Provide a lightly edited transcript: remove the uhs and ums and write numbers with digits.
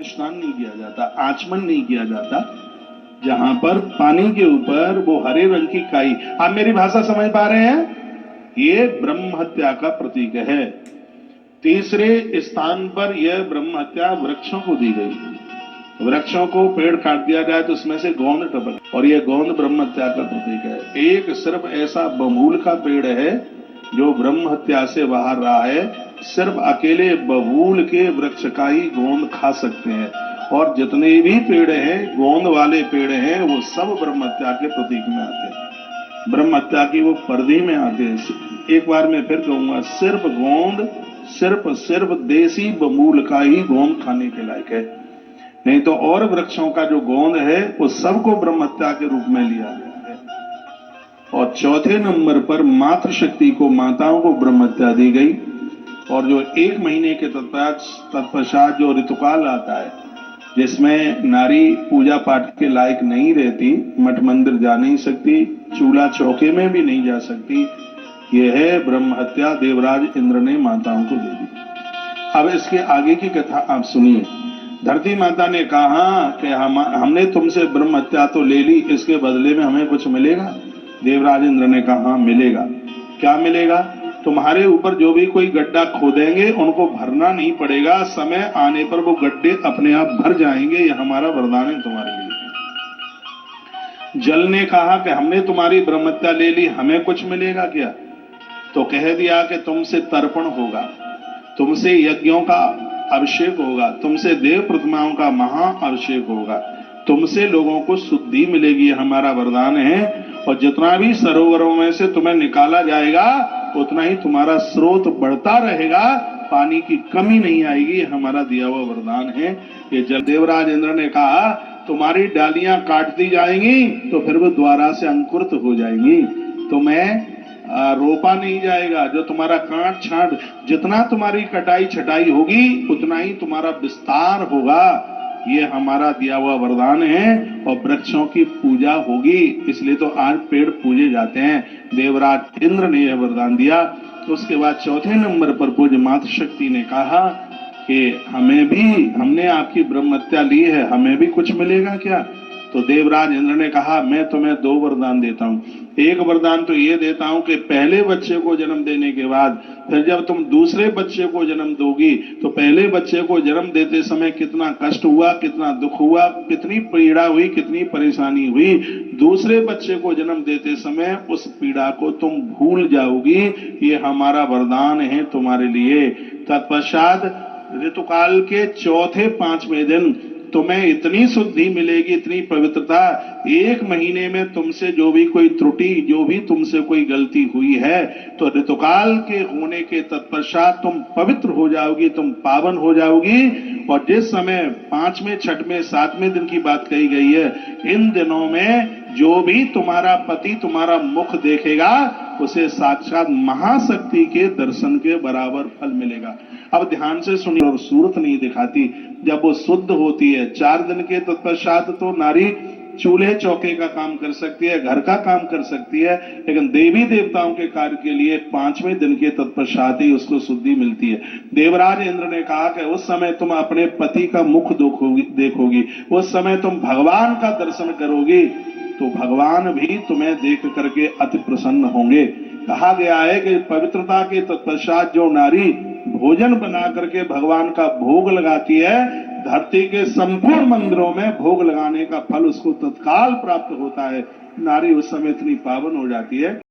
स्नान नहीं किया जाता, आचमन नहीं किया जाता। जहां पर पानी के ऊपर वो हरे रंग की काई, आप मेरी भाषा समझ पा रहे हैं? ये ब्रह्म हत्या का प्रतीक है। तीसरे स्थान पर यह ब्रह्म हत्या वृक्षों को दी गई। वृक्षों को पेड़ काट दिया जाए तो उसमें से गोंद टपक, और यह गोंद ब्रह्म हत्या का प्रतीक है। एक सिर्फ ऐसा बबूल का पेड़ है जो ब्रह्म हत्या से बाहर रहा है। सिर्फ अकेले बबूल के वृक्ष का ही गोंद खा सकते हैं, और जितने भी पेड़ हैं, गोंद वाले पेड़ हैं, वो सब ब्रह्म हत्या के प्रतीक में आते हैं, ब्रह्म हत्या की वो पर्दे में आते हैं। एक बार मैं फिर कहूंगा, सिर्फ गोंद, सिर्फ देसी बबूल का ही गोंद खाने के लायक है, नहीं तो और वृक्षों का जो गोंद है वो सबको ब्रह्म हत्या के रूप में लिया गया है। और चौथे नंबर पर मातृशक्ति को, माताओं को ब्रह्म हत्या दी गई। और जो 1 महीने के तत्पश्चात जो ऋतुकाल आता है, जिसमें नारी पूजा पाठ के लायक नहीं रहती, मठ मंदिर जा नहीं सकती, चूल्हा चौके में भी नहीं जा सकती, यह है ब्रह्म हत्या देवराज इंद्र ने माताओं को दे दी। अब इसके आगे की कथा आप सुनिए। धरती माता ने कहा कि हमने तुमसे ब्रह्म हत्या तो ले ली, इसके बदले में हमें कुछ मिलेगा? देवराज इंद्र ने कहा मिलेगा। क्या मिलेगा? तुम्हारे ऊपर जो भी कोई गड्ढा खोदेंगे उनको भरना नहीं पड़ेगा, समय आने पर वो गड्ढे अपने आप भर जाएंगे, ये हमारा वरदान है तुम्हारे लिए। जल ने कहा कि हमने तुम्हारी ब्रह्म हत्या ले ली, हमें कुछ मिलेगा क्या? तो कह दिया कि तुमसे तर्पण होगा, तुमसे यज्ञों का अभिषेक होगा, तुमसे देव प्रतिमाओं का महा अभिषेक होगा, तुमसे लोगों को शुद्धि मिलेगी, हमारा वरदान है। और जितना भी सरोवरों में से तुम्हें निकाला जाएगा उतना ही तुम्हारा स्रोत बढ़ता रहेगा, पानी की कमी नहीं आएगी, हमारा दिया हुआ वरदान है। ये जल देवराज इंद्र ने कहा तुम्हारी डालियां काट दी जाएंगी तो फिर वो द्वारा से अंकुरित हो जाएंगी, तुम्हें रोपा नहीं जाएगा, जो तुम्हारा काट छांट, जितना तुम्हारी कटाई छटाई होगी उतना ही तुम्हारा विस्तार होगा, ये हमारा दिया हुआ वरदान है। और वृक्षों की पूजा होगी, इसलिए तो आज पेड़ पूजे जाते हैं, देवराज इंद्र ने यह वरदान दिया। तो उसके बाद चौथे नंबर पर पूज्य मातृशक्ति ने कहा कि हमने आपकी ब्रह्म हत्या ली है, हमें भी कुछ मिलेगा क्या? तो देवराज इंद्र ने कहा मैं तुम्हें 2 वरदान देता हूं। एक वरदान तो ये देता हूं कि पहले बच्चे को जन्म देने के बाद फिर जब तुम दूसरे बच्चे को जन्म दोगी तो पहले बच्चे को जन्म देते समय कितना कष्ट हुआ, कितना दुख हुआ, कितनी पीड़ा हुई, कितनी परेशानी हुई, दूसरे बच्चे को जन्म देते समय उस पीड़ा को तुम भूल जाओगी, ये हमारा वरदान है तुम्हारे लिए। तत्पश्चात ऋतुकाल के चौथे 5वें दिन तुम्हें इतनी शुद्धि मिलेगी, इतनी पवित्रता, 1 महीने में तुमसे जो भी कोई त्रुटि, जो भी तुमसे कोई गलती हुई है, तो ऋतुकाल के होने के तत्पश्चात तुम पवित्र हो जाओगी, तुम पावन हो जाओगी। और जिस समय 5वें, 6वें, 7वें दिन की बात कही गई है, इन दिनों में जो भी तुम्हारा पति तुम्हारा मुख देखेगा उसे साक्षात महाशक्ति के दर्शन के बराबर फल मिलेगा। अब ध्यान से सुनिए, और सूरत नहीं दिखाती, जब वो शुद्ध होती है 4 दिन के तत्पश्चात तो नारी चूल्हे चौके का काम कर सकती है, घर का काम कर सकती है, लेकिन देवी देवताओं के कार्य के लिए 5वें दिन के तत्पश्चात ही उसको शुद्धि मिलती है। देवराज इंद्र ने कहा कि उस समय तुम अपने पति का मुख देखोगी, उस समय तुम भगवान का दर्शन करोगी, तो भगवान भी तुम्हें देख करके अति प्रसन्न होंगे। कहा गया है कि पवित्रता के तत्पश्चात जो नारी भोजन बना करके भगवान का भोग लगाती है, धरती के संपूर्ण मंदिरों में भोग लगाने का फल उसको तत्काल प्राप्त होता है। नारी उस समय इतनी पावन हो जाती है।